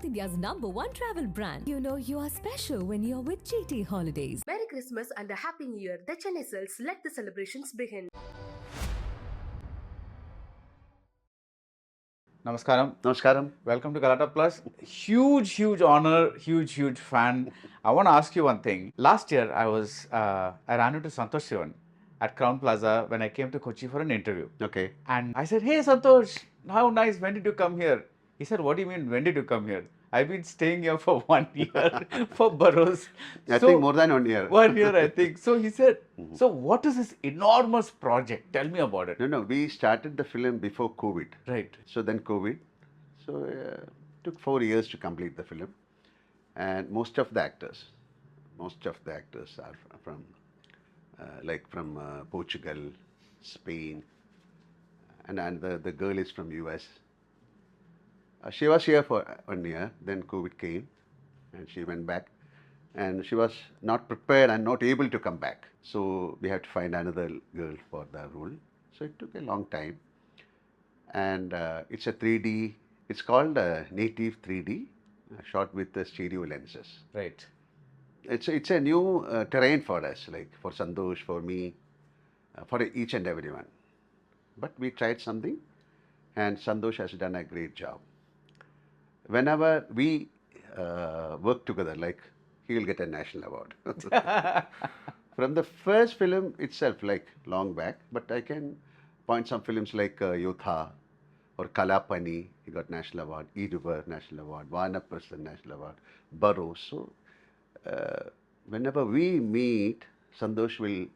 South India's #1 travel brand. You know you are special when you're with GT Holidays. Merry Christmas and a Happy New Year. The Chennai Silks, let the celebrations begin. Namaskaram. Namaskaram. Welcome to Galata Plus. Huge honor, huge fan. I want to ask you one thing. Last year, I ran into Santosh Sivan at Crown Plaza when I came to Kochi for an interview. Okay. And I said, hey Santosh, how nice, when did you come here? He said, what do you mean, when did you come here? I've been staying here for 1 year for Barroz. I think more than 1 year. 1 year, I think. So he said, so what is this enormous project? Tell me about it. No, we started the film before COVID. Right. So then COVID. So took 4 years to complete the film. And most of the actors are from, from Portugal, Spain, and the girl is from US. She was here for 1 year, then COVID came and she went back and she was not prepared and not able to come back. So we had to find another girl for the role. So it took a long time and it's a 3D, it's called native 3D, shot with the stereo lenses. Right. It's a new terrain for us, like for Santosh, for me, for each and everyone. But we tried something and Santosh has done a great job. Whenever we work together, like he will get a national award. From the first film itself, like long back, but I can point some films like Yotha or Kalapani, he got national award, Idubar national award, Vanaprasan national award, Barroz. So whenever we meet, Santosh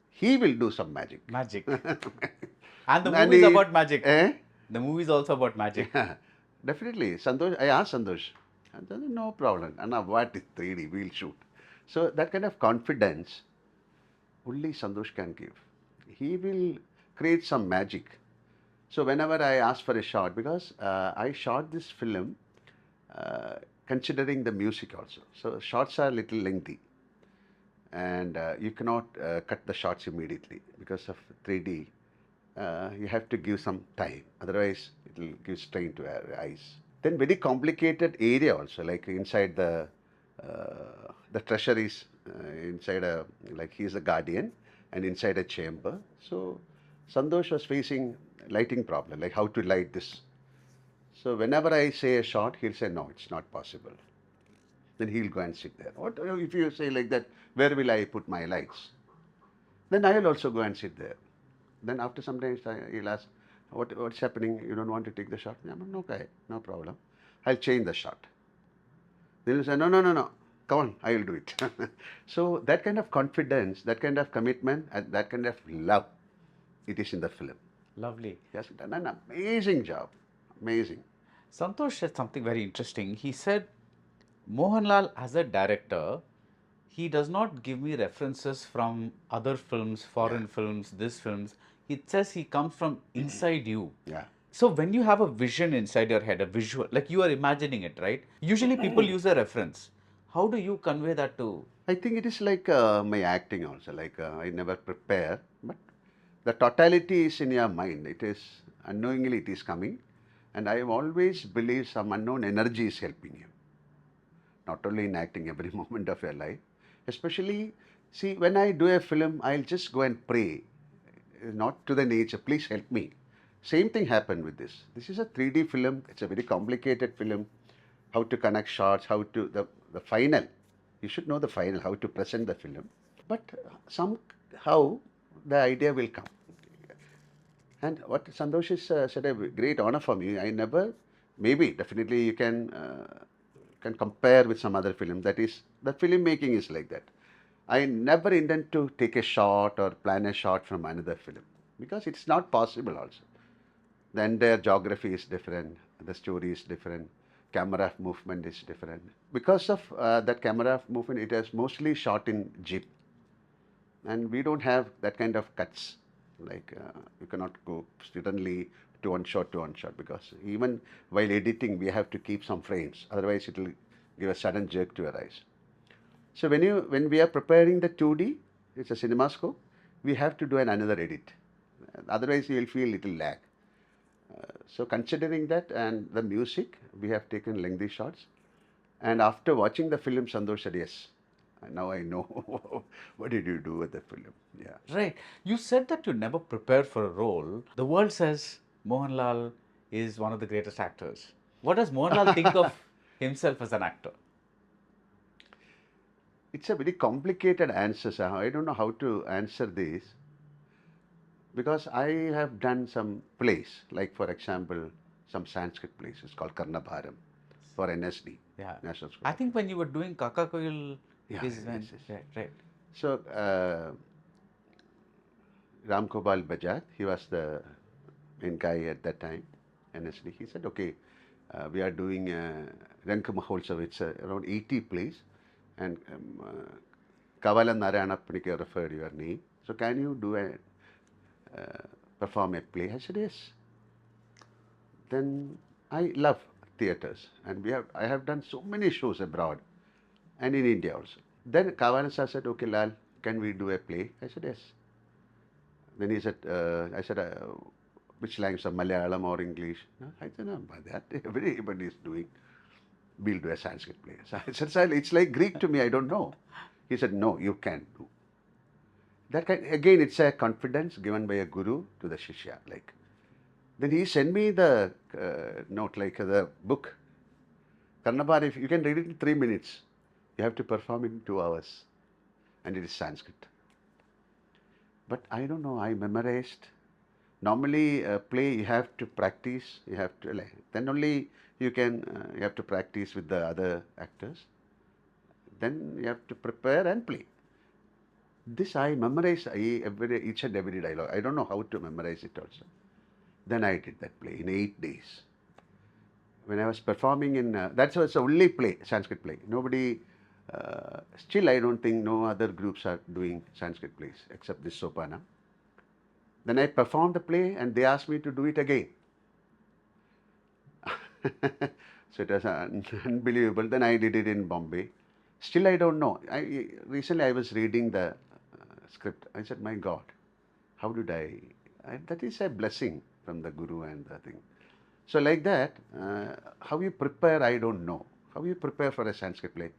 he will do some magic. Magic. And the movie is about magic. Eh? The movie is also about magic. Definitely. Santosh, I asked Santosh, and then no problem. And now what is 3D? We'll shoot. So that kind of confidence only Santosh can give. He will create some magic. So whenever I ask for a shot, because I shot this film considering the music also. So shots are a little lengthy. And you cannot cut the shots immediately because of 3D. You have to give some time, otherwise it will give strain to our eyes. Then very complicated area also, like inside the treasure is inside like he is a guardian and inside a chamber. So Santosh was facing lighting problem, like how to light this. So whenever I say a shot, he'll say, no, it's not possible. Then he'll go and sit there. What if you say like that, where will I put my lights? Then I will also go and sit there. Then after some time, he'll ask, what's happening? You don't want to take the shot? I'm okay, no problem. I'll change the shot. Then he'll say, no. Come on, I will do it. So that kind of confidence, that kind of commitment, and that kind of love, it is in the film. Lovely. He has done an amazing job. Amazing. Santosh said something very interesting. He said, Mohanlal as a director, he does not give me references from other films, foreign films, this films. He says he comes from inside you. Yeah. So when you have a vision inside your head, a visual, like you are imagining it, right? Usually people use a reference. How do you convey that to? I think it is like my acting also, like I never prepare, but the totality is in your mind. It is, unknowingly it is coming. And I always believe some unknown energy is helping you. Not only in acting, every moment of your life. Especially, see, when I do a film, I'll just go and pray, not to the nature, please help me. Same thing happened with this. This is a 3D film. It's a very complicated film. How to connect shots, how to, the final. You should know the final, how to present the film. But somehow, the idea will come. And what Santosh has said, a great honor for me. I never, maybe, definitely you can compare with some other film. That is, the filmmaking is like that. I never intend to take a shot or plan a shot from another film because it's not possible also. The entire geography is different, the story is different, camera movement is different. Because of that camera movement, it is mostly shot in jeep. And we don't have that kind of cuts. Like you cannot go suddenly to one shot because even while editing, we have to keep some frames. Otherwise, it will give a sudden jerk to your eyes. So when we are preparing the 2D, it's a cinemascope, we have to do another edit. Otherwise, you will feel little lag. So considering that and the music, we have taken lengthy shots. And after watching the film, Santosh said, yes, now I know what did you do with the film. Yeah. Right. You said that you never prepare for a role. The world says Mohanlal is one of the greatest actors. What does Mohanlal think of himself as an actor? It's a very complicated answer, sir. I don't know how to answer this because I have done some plays, like for example, some Sanskrit plays. It's called Karnabharam for NSD, Yeah. National School. I think when you were doing Kakakoil Yeah, is yes, when. yes. Right, right. So, Ram Gopal Bajaj, he was the main guy at that time, NSD. He said, okay, we are doing Ranka Mahotsav. It's around 80 plays. And Kavala Narayanapanika referred your name. So, can you do a perform a play? I said, yes. Then I love theatres. And I have done so many shows abroad and in India also. Then Kavala sir said, okay, Lal, can we do a play? I said, yes. Then he said, I said, which language, Malayalam or English? No, I said, no, but that everybody is doing. We'll do a Sanskrit play. So I said, sir, it's like Greek to me, I don't know. He said, no, you can do. That kind, again, it's a confidence given by a guru to the Shishya. Like, then he sent me the note, like the book. Karnabhar, if you can read it in 3 minutes, you have to perform it in 2 hours. And it is Sanskrit. But I don't know, I memorized. Normally, a play you have to practice, you have to, then only you can, you have to practice with the other actors. Then you have to prepare and play. This I memorize each and every dialogue. I don't know how to memorize it also. Then I did that play in 8 days. When I was performing in, that was the only play, Sanskrit play. Nobody, still I don't think no other groups are doing Sanskrit plays except this Sopana. Then I performed the play and they asked me to do it again. So it was unbelievable. Then I did it in Bombay. Still I don't know. Recently I was reading the script. I said, my God, how did that is a blessing from the Guru and the thing. So like that, how you prepare, I don't know. How you prepare for a Sanskrit play.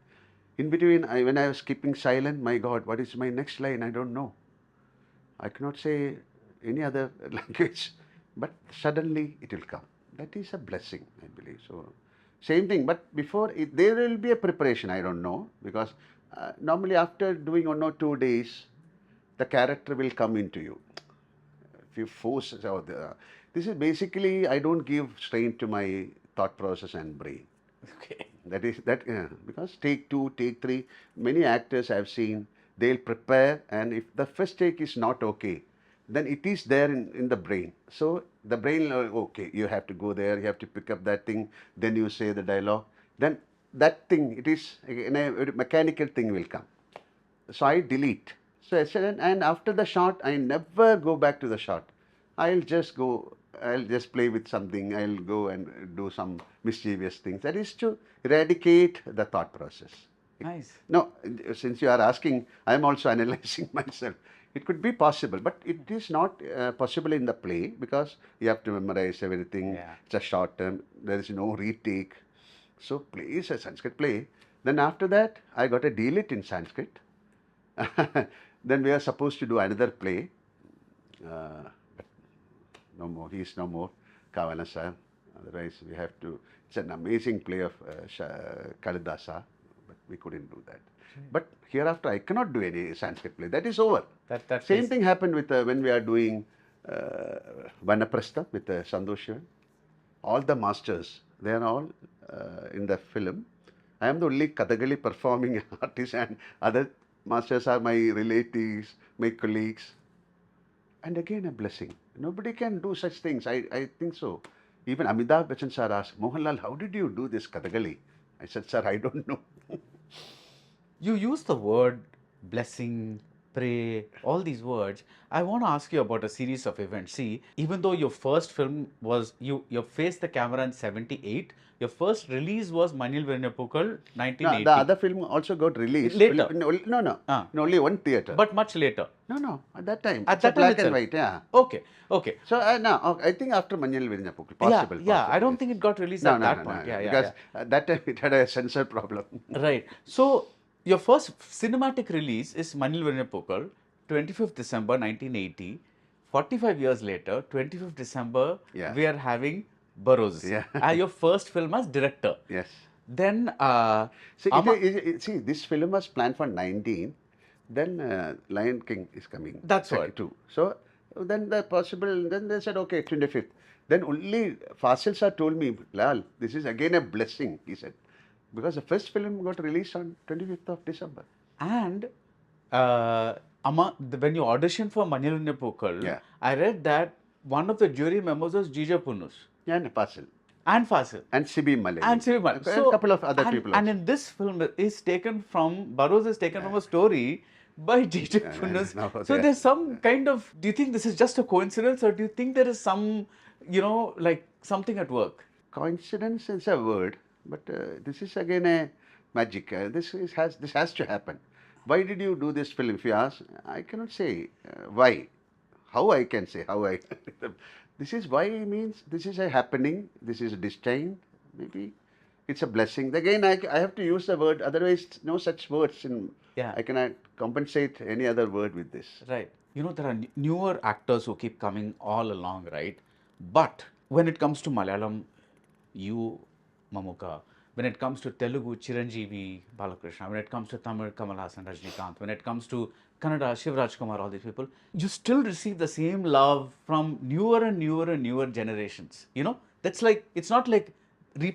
In between, when I was keeping silent, my God, what is my next line? I don't know. I cannot say any other language, but suddenly it will come. That is a blessing, I believe. So, same thing, but before there will be a preparation, I don't know, because normally after doing 1 or 2 days, the character will come into you. If you force, this is basically, I don't give strain to my thought process and brain. Okay. That is that because take 2, take 3, many actors I have seen, they'll prepare, and if the first take is not okay, then it is there in the brain. So the brain, okay, you have to go there, you have to pick up that thing, then you say the dialogue, then that thing, it is a mechanical thing will come. So I delete. So I said, and after the shot, I never go back to the shot. I'll just play with something, I'll go and do some mischievous things. That is to eradicate the thought process. Nice. No, since you are asking, I am also analyzing myself. It could be possible, but it is not possible in the play because you have to memorize everything. Yeah. It's a short term, there is no retake. So play is a Sanskrit play. Then after that, I got a D.Litt in Sanskrit. Then we are supposed to do another play. But no more, he is no more, Kavala sir. Otherwise, we have to, it's an amazing play of Kalidasa, but we couldn't do that. But hereafter, I cannot do any Sanskrit play. That is over. That Same is- thing happened with when we are doing Vanaprastha with Santosh Shivan. All the masters, they are all in the film. I am the only Kathakali performing artist, and other masters are my relatives, my colleagues. And again, a blessing. Nobody can do such things. I think so. Even Amitabh Bachchan sir asked, Mohanlal, how did you do this Kathakali? I said, sir, I don't know. You use the word blessing, pray, all these words. I want to ask you about a series of events. See, even though your first film was, you faced the camera in 78, Your first release was Manil Venapukal, No, 1980. the other film also got released. Later. No. Ah. In only one theatre. But much later. No. At that time. At It's that a time black itself. and white, yeah. Okay. So no, I think after Manil Virinapukku, possible. Yeah, I don't yes. think it got released No, at that point. Yeah, because at that time it had a censor problem. Right. So, your first cinematic release is Manil Venapukal, 25th December 1980. 45 years later, 25th December, Yeah. we are having Barroz. Yeah. Your first film as director. Yes. Then, See, Amma- see, this film was planned for 19. Then Lion King is coming. That's what. Too. So then then they said, okay, 25th. Then only Fasil sir told me, Lal, this is again a blessing, he said. Because the first film got released on 25th of December. and when you auditioned for Manil Venapukal, Yeah. I read that one of the jury members was Jija Punnus And Fasil. and Fasil. And Sibi Malay. And Sivimal. And a couple of other people And also. in this film is taken from Barroz is taken from a story by J.J. Punnus. no, So yeah. there's some kind of. Do you think this is just a coincidence, or do you think there is some, like something at work? Coincidence is a word, but this is again a magic. This has to happen. Why did you do this film? If you ask, I cannot say why. How I can say how I. This is why means this is a happening. This is destined. Maybe it's a blessing. Again, I have to use the word. Otherwise, no such words. Yeah. I cannot compensate any other word with this. Right. There are newer actors who keep coming all along, right? But when it comes to Malayalam, you, Mamuka. When it comes to Telugu, Chiranjeevi, Balakrishna. When it comes to Tamil, Kamal Hassan, Rajnikant. When it comes to Kannada, Shivraj Kumar, all these people, you still receive the same love from newer and newer generations. That's like, it's not like the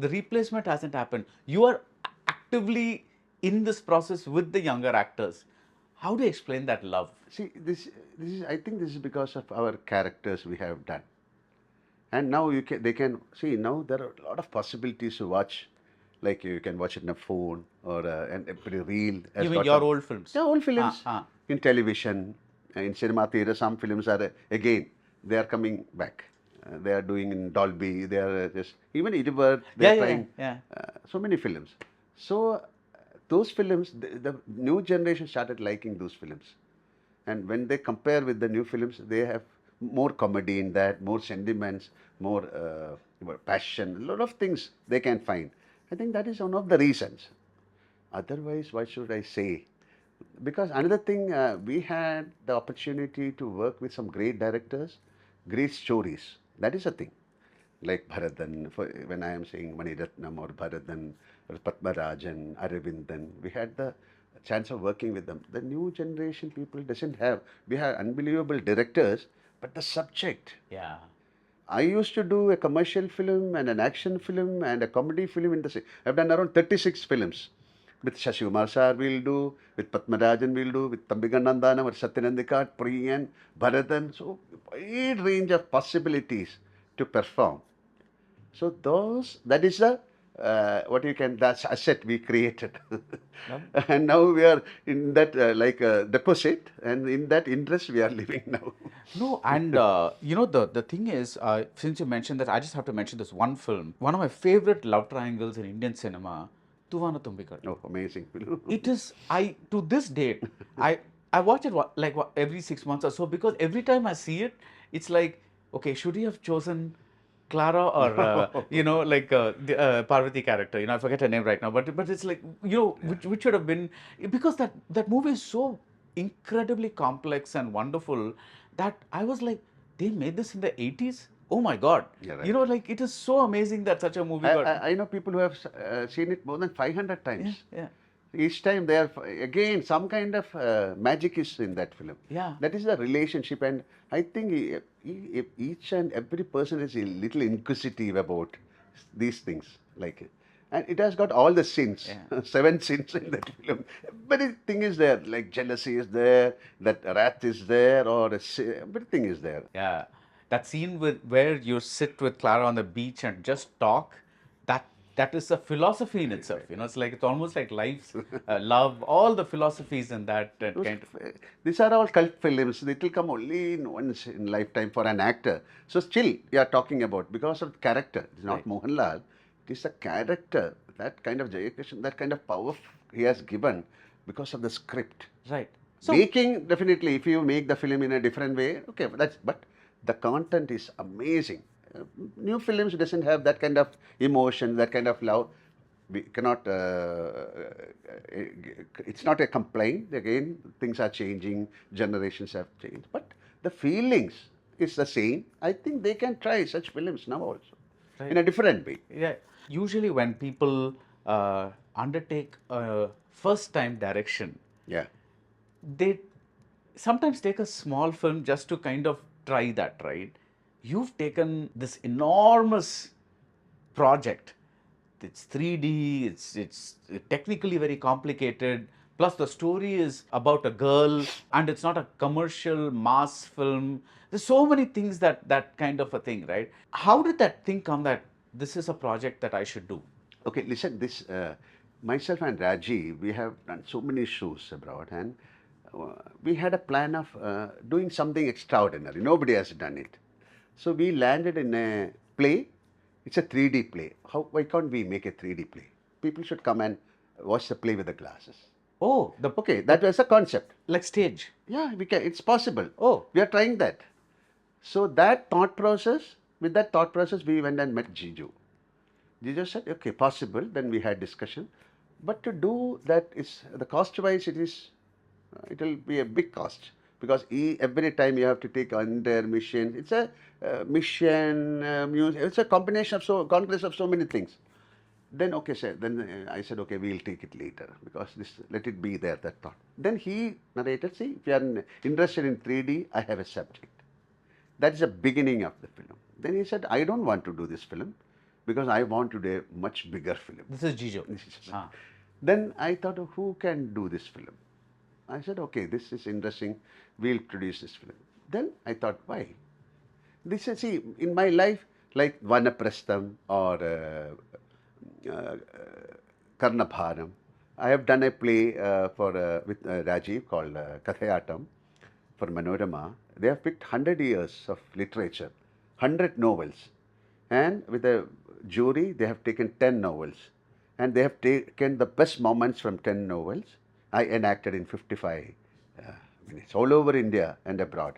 replacement hasn't happened. You are actively in this process with the younger actors. How do you explain that love? See, this is. I think this is because of our characters we have done. And now they can see, now there are a lot of possibilities to watch. Like you can watch it in a phone or and every reel. has You mean got your some- old films? Yeah, old films. Ah. In television, in cinema theatre, some films are, again, they are coming back. They are doing in Dolby, they are just, even Idibar, they are trying so many films. So those films, the new generation started liking those films. And when they compare with the new films, they have more comedy in that, more sentiments, more passion, a lot of things they can find. I think that is one of the reasons. Otherwise, what should I say? Because another thing, we had the opportunity to work with some great directors, great stories. That is a thing. Like Bharadan, when I am saying Mani Ratnam or Bharadan or Padmarajan, Aravindan, we had the chance of working with them. The new generation people doesn't have. We have unbelievable directors, but the subject. Yeah. I used to do a commercial film and an action film and a comedy film in the same. I've done around 36 films. With Shashi Kumar sir we'll do, with Padmarajan we'll do, with Tambiganandana or Satyanandika, Priyan, Bharadan. So wide range of possibilities to perform. So that is the that's asset we created. And now we are in that deposit, and in that interest we are living now. No, and the thing is, since you mentioned that, I just have to mention this one film. One of my favorite love triangles in Indian cinema, Tuvana Tumbikadu. Oh, amazing film. It is, to this date, I watch it every 6 months or so, because every time I see it, it's like, okay, should he have chosen Clara or the Parvati character? I forget her name right now, but it's like, which should have been, because that movie is so incredibly complex and wonderful that I was like, they made this in the 80s. Oh my God! Yeah, right. It is so amazing that such a movie got. I know people who have seen it more than 500 times. Yeah. Each time they are, again, some kind of magic is in that film. Yeah. That is the relationship, and I think each and every person is a little inquisitive about these things. And it has got all the sins, 7 sins in that film. Everything is there, like jealousy is there, that wrath is there, or everything is there. Yeah. That scene where you sit with Clara on the beach and just talk, that is a philosophy in itself. It's almost like life's love, all the philosophies in that kind of. These are all cult films. It will come only once in lifetime for an actor. So still, you are talking about, because of character. It's not Mohanlal. It is the character, that kind of Jayakrishan, that kind of power he has given because of the script. Right. So, Making, definitely, if you make the film in a different way, okay, but the content is amazing. New films doesn't have that kind of emotion, that kind of love. We cannot. It's not a complaint. Again, things are changing. Generations have changed, but the feelings is the same. I think they can try such films now also, Right. in a different way. yeah, usually when people undertake a first time direction, Yeah. they sometimes take a small film just to kind of try that, right? You've taken this enormous project. It's 3D, it's technically very complicated. Plus, the story is about a girl, and it's not a commercial mass film. There's so many things that kind of a thing, right? How did that thing come that this is a project that I should do? Okay, listen, this, myself and Raji, we have done so many shows abroad, and we had a plan of doing something extraordinary. Nobody has done it. So we landed in a play. It's a 3D play. Why can't we make a 3D play? People should come and watch the play with the glasses. Oh, Okay, that was a concept. like stage. Yeah, we can. It's possible. Oh. We are trying that. So that thought process, with that thought process, we went and met Jiju. Jiju said, okay, possible. Then we had discussion. But to do that is, the cost-wise, it will be a big cost, because every time you have to take under mission. It's a mission, music. It's a combination of congress of so many things. Then okay, sir. Then I said, okay, we'll take it later, because let it be there. That thought. Then he narrated. See, if you are interested in 3D, I have a subject. That is the beginning of the film. Then he said, I don't want to do this film, because I want to do a much bigger film. This is Jijo. Ah. Then I thought, who can do this film? I said, okay, this is interesting. We'll produce this film. Then I thought, why? This is, see, in my life, like Vanaprastham or Karnabharam, I have done a play with Rajiv called Kathiravan for Manorama. They have picked 100 years of literature, 100 novels. And with a jury, they have taken 10 novels. And they have taken the best moments from 10 novels. I enacted in 55 minutes, all over India and abroad.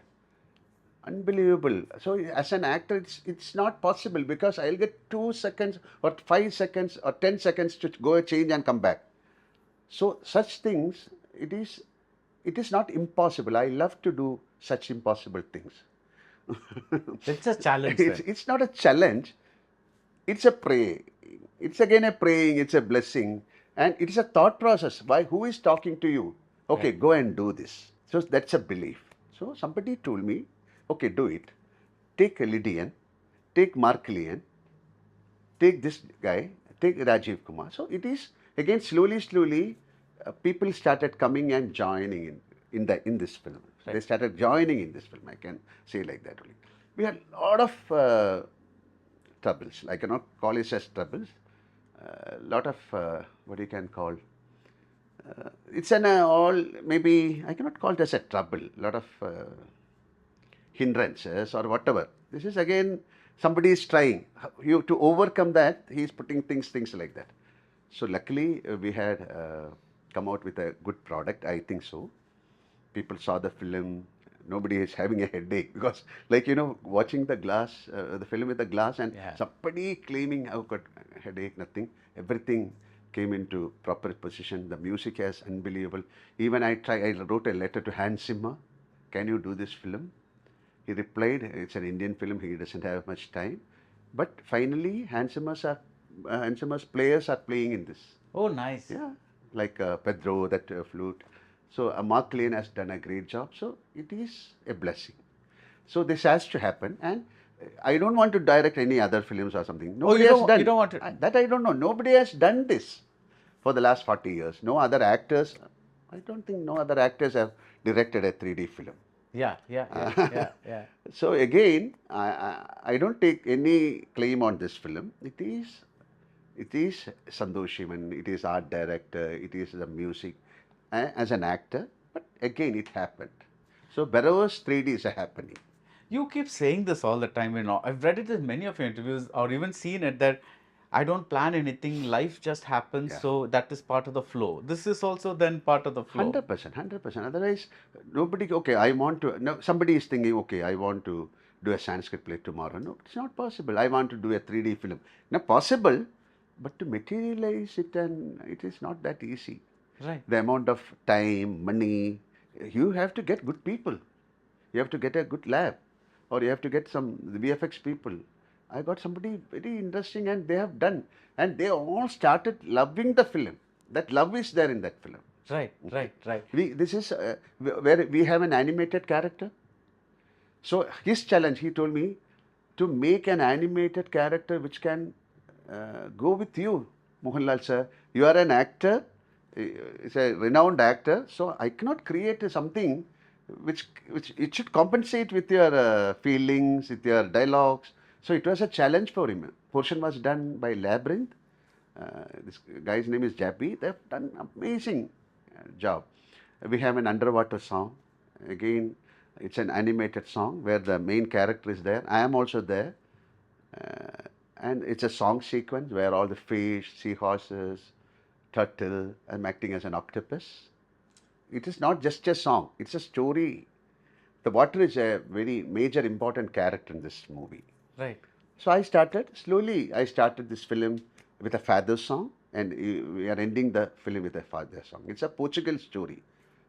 Unbelievable. So as an actor, it's not possible, because I'll get 2 seconds or 5 seconds or 10 seconds to go change and come back. So such things, it is not impossible. I love to do such impossible things. It's a challenge. It's not a challenge. It's a pray. It's again a praying. It's a blessing. And it is a thought process. Who is talking to you? Okay, go and do this. So that's a belief. So somebody told me, okay, do it. Take a Lydian, take Marklian, take this guy, take Rajiv Kumar. So it is, again, slowly, people started coming and joining in this film. Right. They started joining in this film. I can say like that only. We had a lot of troubles. I cannot call it as troubles. A lot of what you can call. It's an maybe I cannot call it as a trouble. A lot of hindrances or whatever. This is again, somebody is trying. You to overcome that. He is putting things like that. So luckily we had come out with a good product. I think so. People saw the film. Nobody is having a headache, because, like, watching the film with the glass, and somebody claiming I've got a headache, nothing. Everything came into proper position. The music is unbelievable. Even I wrote a letter to Hans Zimmer. Can you do this film? He replied, it's an Indian film. He doesn't have much time. But finally, Hans Zimmer's players are playing in this. Oh, nice. Yeah, like Pedro, that flute. So Mark Lane has done a great job. So it is a blessing. So this has to happen. And I don't want to direct any other films or something. Nobody has done. You don't want to? That I don't know. Nobody has done this for the last 40 years. No other actors. I don't think no other actors have directed a 3D film. Yeah. So again, I don't take any claim on this film. It is Santosh Shivan. It is art director. It is the music. As an actor, but again it happened. So Barroz 3D is a happening. You keep saying this all the time. I've read it in many of your interviews, or even seen it, that I don't plan anything, life just happens, Yeah. so that is part of the flow. This is also then part of the flow. 100%, 100%. Otherwise, nobody, okay, I want to, no, somebody is thinking, okay, I want to do a Sanskrit play tomorrow. No, it's not possible. I want to do a 3D film. Now, possible, but to materialize it, and it is not that easy. Right. The amount of time, money, you have to get good people. You have to get a good lab, or you have to get some VFX people. I got somebody very interesting, and they have done, and they all started loving the film. That love is there in that film. Right, right, right. This is where we have an animated character. So his challenge, he told me, to make an animated character which can go with you, Mohanlal sir. You are an actor, is a renowned actor. So I cannot create something which it should compensate with your feelings, with your dialogues. So it was a challenge for him. Portion was done by Labyrinth. This guy's name is Jabbi. They've done amazing job. We have an underwater song. Again, it's an animated song where the main character is there. I am also there. And it's a song sequence where all the fish, seahorses, turtle, I'm acting as an octopus. It is not just a song, it's a story. The water is a very major important character in this movie. Right. So I started this film with a father song, and we are ending the film with a father song. It's a Portugal story.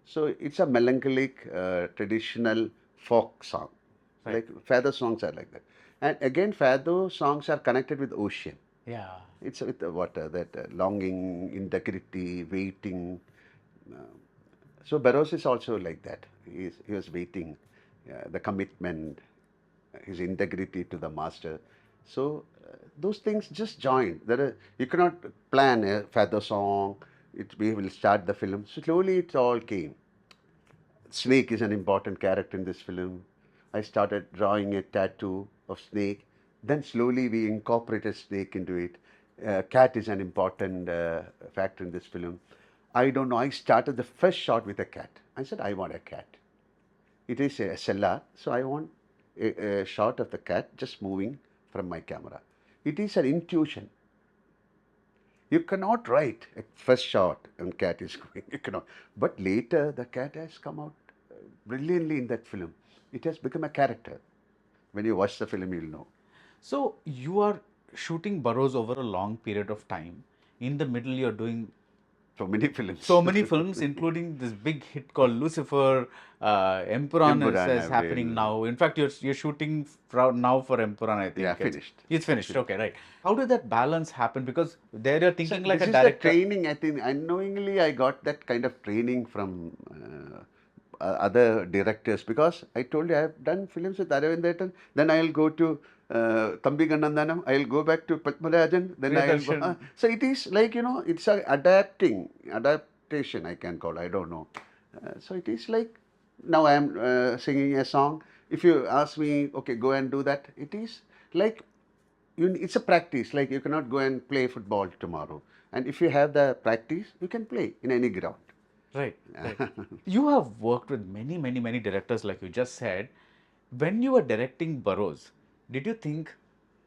So it's a melancholic, traditional folk song. Right. Like father songs are like that. And again, father songs are connected with ocean. Yeah. It's with the water, that longing, integrity, waiting. So Barroz is also like that. He was waiting, the commitment, his integrity to the master. So those things just joined. You cannot plan a father song. We will start the film. So slowly it all came. Snake is an important character in this film. I started drawing a tattoo of Snake. Then slowly we incorporated Snake into it. Cat is an important factor in this film. I don't know, I started the first shot with a cat. I said, I want a cat. It is a cellar, so I want a shot of the cat just moving from my camera. It is an intuition. You cannot write a first shot and cat is going. You cannot. But later, the cat has come out brilliantly in that film. It has become a character. When you watch the film, you'll know. So you are shooting Barroz over a long period of time. In the middle, you're doing So many films. so many films, including this big hit called Lucifer. Empuran is happening now. In fact, you're shooting now for Empuran, I think. Yeah, finished. It's finished. Okay, right. How did that balance happen? Because there you're thinking like a This director. is the training, I think. Unknowingly, I got that kind of training from other directors, because I told you I have done films with Ragavendra. Then I'll go to Thambi Gannandanam. I'll go back to Padmarajan. Then I'll go. Priyadarsan. So it is like, it's a adaptation, I can call. I don't know. So it is like, now I am singing a song. If you ask me, okay, go and do that, it is like, it's a practice. Like, you cannot go and play football tomorrow. And if you have the practice, you can play in any ground. Right, right. You have worked with many, many, many directors, like you just said. When you were directing Barroz, did you think,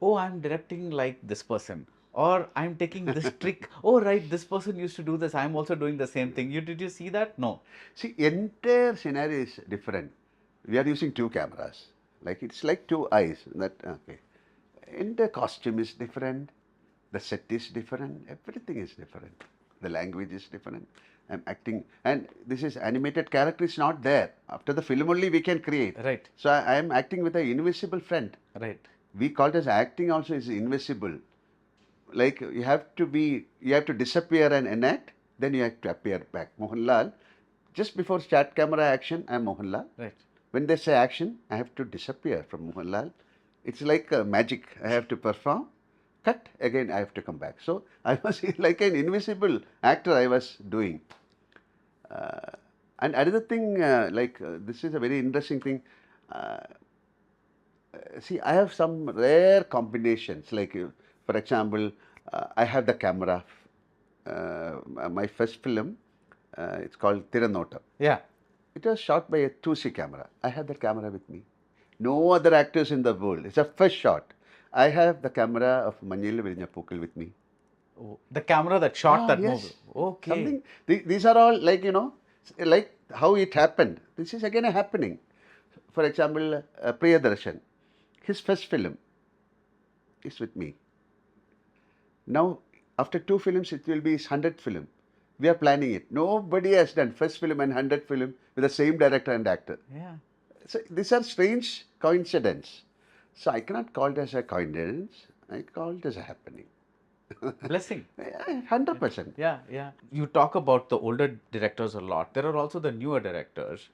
oh, I'm directing like this person, or I'm taking this trick? Oh, right, this person used to do this. I'm also doing the same thing. Did you see that? No. See, entire scenario is different. We are using two cameras. Like, it's like two eyes. Okay. And the costume is different. The set is different. Everything is different. The language is different. I'm acting, and this is animated character is not there. After the film only we can create. Right. So I am acting with an invisible friend. Right. We call it as acting also is invisible. Like, you have to disappear and enact, then you have to appear back. Mohanlal, just before start camera action, I am Mohanlal. Right. When they say action, I have to disappear from Mohanlal. It's like magic. I have to perform, cut, again I have to come back. So I was like an invisible actor I was doing. And another thing, this is a very interesting thing. See, I have some rare combinations. Like, for example, I have the camera. My first film, it's called Tiranotam. Yeah. It was shot by a 2C camera. I had that camera with me. No other actors in the world. It's a first shot. I have the camera of Manil Virinyapookal with me. Oh, the camera that shot that yes. movie. Okay. Something, these are all like, like how it happened. This is again a happening. For example, Priyadarshan, his first film is with me. Now, after 2 films, it will be his 100th film. We are planning it. Nobody has done first film and 100th film with the same director and actor. Yeah. So these are strange coincidence. So I cannot call it as a coincidence. I call it as a happening. Blessing. 100%. Yeah, yeah. You talk about the older directors a lot. There are also the newer directors.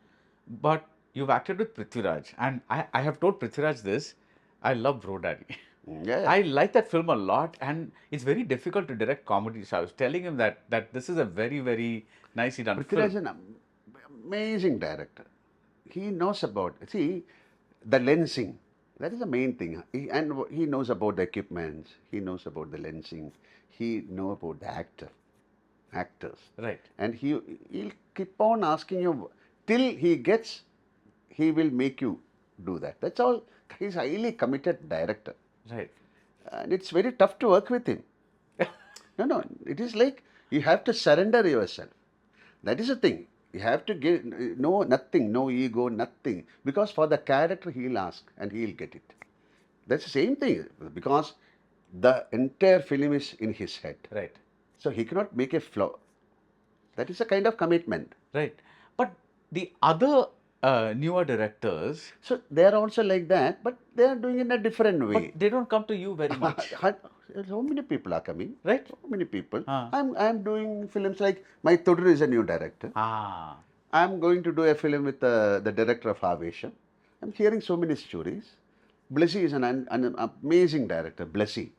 But you've acted with Prithviraj. And I have told Prithviraj this. I love Bro Daddy. Yeah. I like that film a lot. And it's very difficult to direct comedy. So I was telling him that this is a very, very nicely done Prithviraj is film. an amazing director. He knows about, see, the lensing. That is the main thing. He knows about the equipment. He knows about the lensing. He knows about the actors. Right. And he'll keep on asking you till he gets, he will make you do that. That's all. He's a highly committed director. Right. And it's very tough to work with him. No, it is like you have to surrender yourself. That is the thing. You have to give nothing, no ego, nothing. Because for the character, he'll ask and he'll get it. That's the same thing. Because the entire film is in his head. Right. So he cannot make a flaw. That is a kind of commitment. Right. But the other newer directors, So they are also like that, but they are doing it in a different way. but they don't come to you very much. So many people are coming. Right? So many people. Ah. I'm doing films like my Todur is a new director. Ah. I'm going to do a film with the director of Avesham. I'm hearing so many stories. Blessy is an amazing director. Blessy.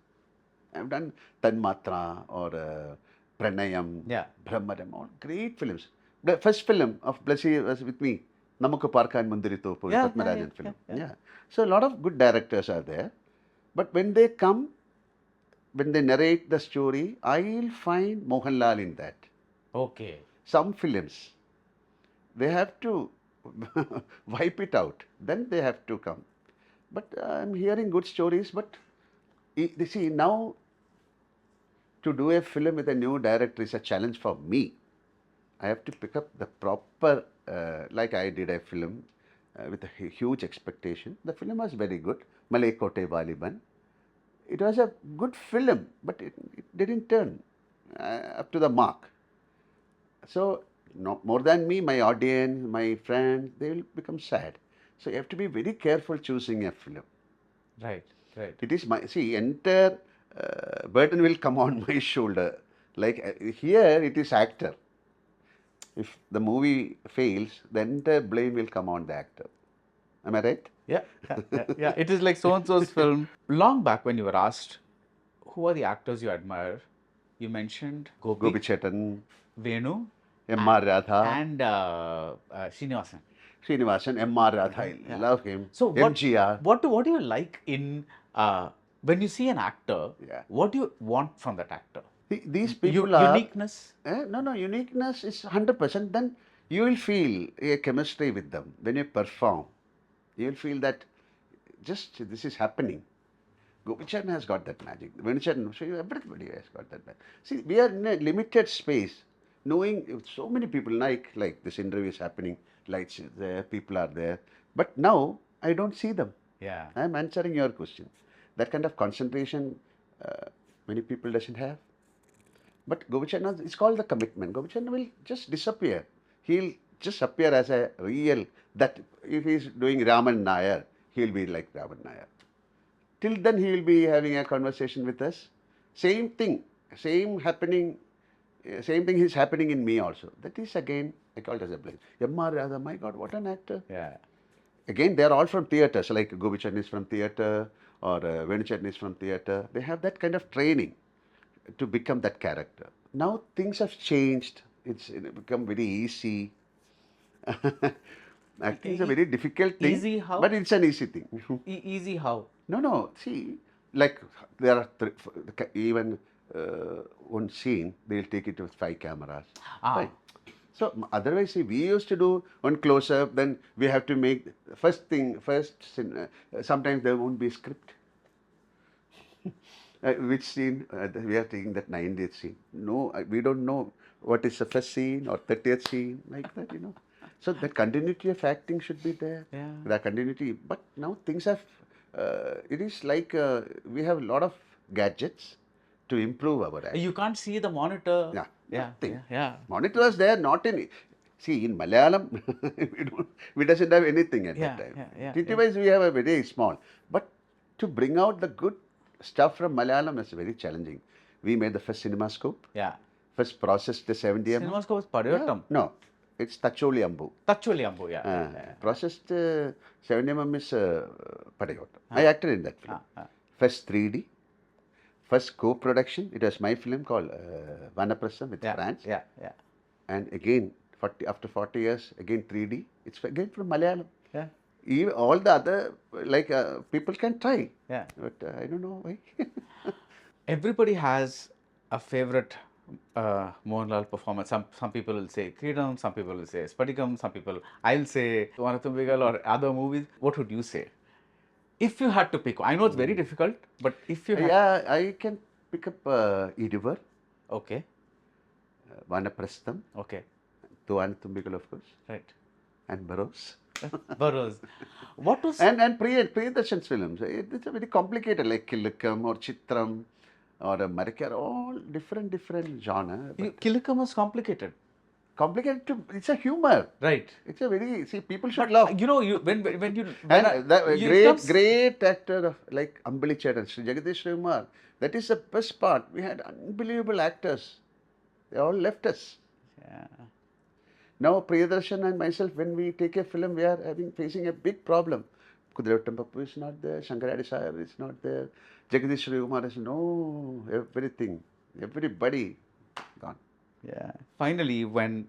I've done Tanmatra or Pranayam, Yeah. Brahmadam, all great films. The first film of Blessy was with me. Namakku Parkan Mundiri Thopu, Yeah, Padmarajan yeah, film. yeah, yeah. So a lot of good directors are there. But when they come, when they narrate the story, I'll find Mohanlal in that. Okay. Some films, they have to wipe it out. Then they have to come. But I'm hearing good stories. But you see, now to do a film with a new director is a challenge for me. I have to pick up the proper, like I did a film with a huge expectation. The film was very good. Malay Kote Baliban. It was a good film, but it didn't turn up to the mark. So, no, more than me, my audience, my friends, they will become sad. So, you have to be very careful choosing a film. Right. Right. It is my, see, entire burden will come on my shoulder. Like here, it is actor. If the movie fails, the entire blame will come on the actor. Am I right? Yeah. Yeah. It is like so and so's film. Long back when you were asked, who are the actors you admire? You mentioned Gopi, Gopichetan, Venu, M.R. Radha, and Srinivasan. Srinivasan, M.R. Radha. I love him. So MGR. what do you like in when you see an actor? Yeah. What do you want from that actor? These people are uniqueness. No, uniqueness is 100%. Then you will feel a chemistry with them when you perform. You will feel that just this is happening. Gopicharan has got that magic. Venucharan, so everybody has got that magic. See, we are in a limited space, knowing so many people like this interview is happening, lights is there, people are there. But now I don't see them. Yeah. I am answering your question. That kind of concentration many people doesn't have. But Gopicharan, it's called the commitment. Gopicharan will just disappear. He'll just appear as a real, that if he's doing Raman Nair, he'll be like Raman Nair. Till then he will be having a conversation with us. Same thing, same thing is happening in me also. That is again, I call it as a blessing. M.R. Radha, my God, what an actor. Yeah. Again, they are all from theatre. So like Gopicharan is from theatre or Venucharan is from theatre. They have that kind of training to become that character. Now things have changed. It's become very easy. Acting is a very difficult thing. Easy how? But it's an easy thing. Easy how? No. See, like there are even one scene, they'll take it with 5 cameras. Right? So otherwise, see, we used to do one close-up, then we have to make sometimes there won't be a script. Which scene? We are taking that 90th scene. No, we don't know what is the first scene or 30th scene, like that, you know. So that continuity of acting should be there. Yeah. The continuity. But now things have, it is like we have a lot of gadgets to improve our acting. You can't see the monitor. Yeah, Yeah. nothing. Yeah. Monitor was there, not in. See, in Malayalam, we doesn't have anything at Yeah, that time. yeah, TT-wise, we have a very small. But to bring out the good stuff from Malayalam is very challenging. We made the first CinemaScope, Yeah. first processed the 70mm. CinemaScope was Padayottam. No, it's Tacholi Ambu. Tacholi Ambu, yeah. Processed 70mm is Padayottam. I acted in that film. First 3D, first co-production. It was my film called Vanaprasam with France. Yeah. And again, after 40 years, again 3D. It's again from Malayalam. Yeah. Even all the other, like, people can try. Yeah. But I don't know why. Everybody has a favorite Mohanlal performance. Some people will say Kiridam, some people will say Spatikam, some people, I'll say Vanatumbigal or other movies. What would you say? If you had to pick one. I know it's very difficult, but if you had... Yeah, I can pick up Iduvar, Okay. Vanaprastham, Okay. Vanatumbigal, of course, Right. and Barroz. Barroz. What was... And Priyadarshan's films. It's a very complicated, like Kilakam or Chitram or Marikar, all different genre. Kilikam was complicated. Complicated to, it's a humor. Right. It's a very, see, people should love. You know, when you... And the you great actor of, like Ambali Chetan, Sri Jagadish Kumar, that is the best part. We had unbelievable actors. They all left us. Yeah. Now, Priyadarshan and myself, when we take a film, we are facing a big problem. Kudirattam Pappu is not there, Shankaradi Sahib is not there, Jagadish Kumar is no, everything, everybody gone. Yeah. Finally, when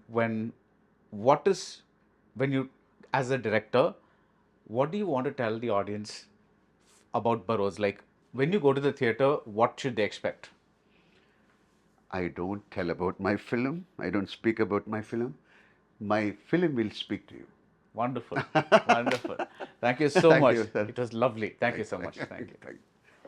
you, as a director, what do you want to tell the audience about Barroz? Like, when you go to the theatre, what should they expect? I don't tell about my film. I don't speak about my film. My film will speak to you. Wonderful. Wonderful. Thank you so Thank much. you, sir. It was lovely. Thank you so much. Thank you.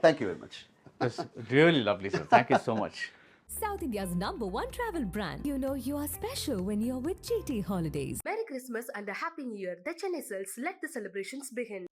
Thank you very much. It was really lovely, sir. Thank you so much. South India's #1 travel brand. You know you are special when you're with GT Holidays. Merry Christmas and a Happy New Year. The Chennai Silks, let the celebrations begin.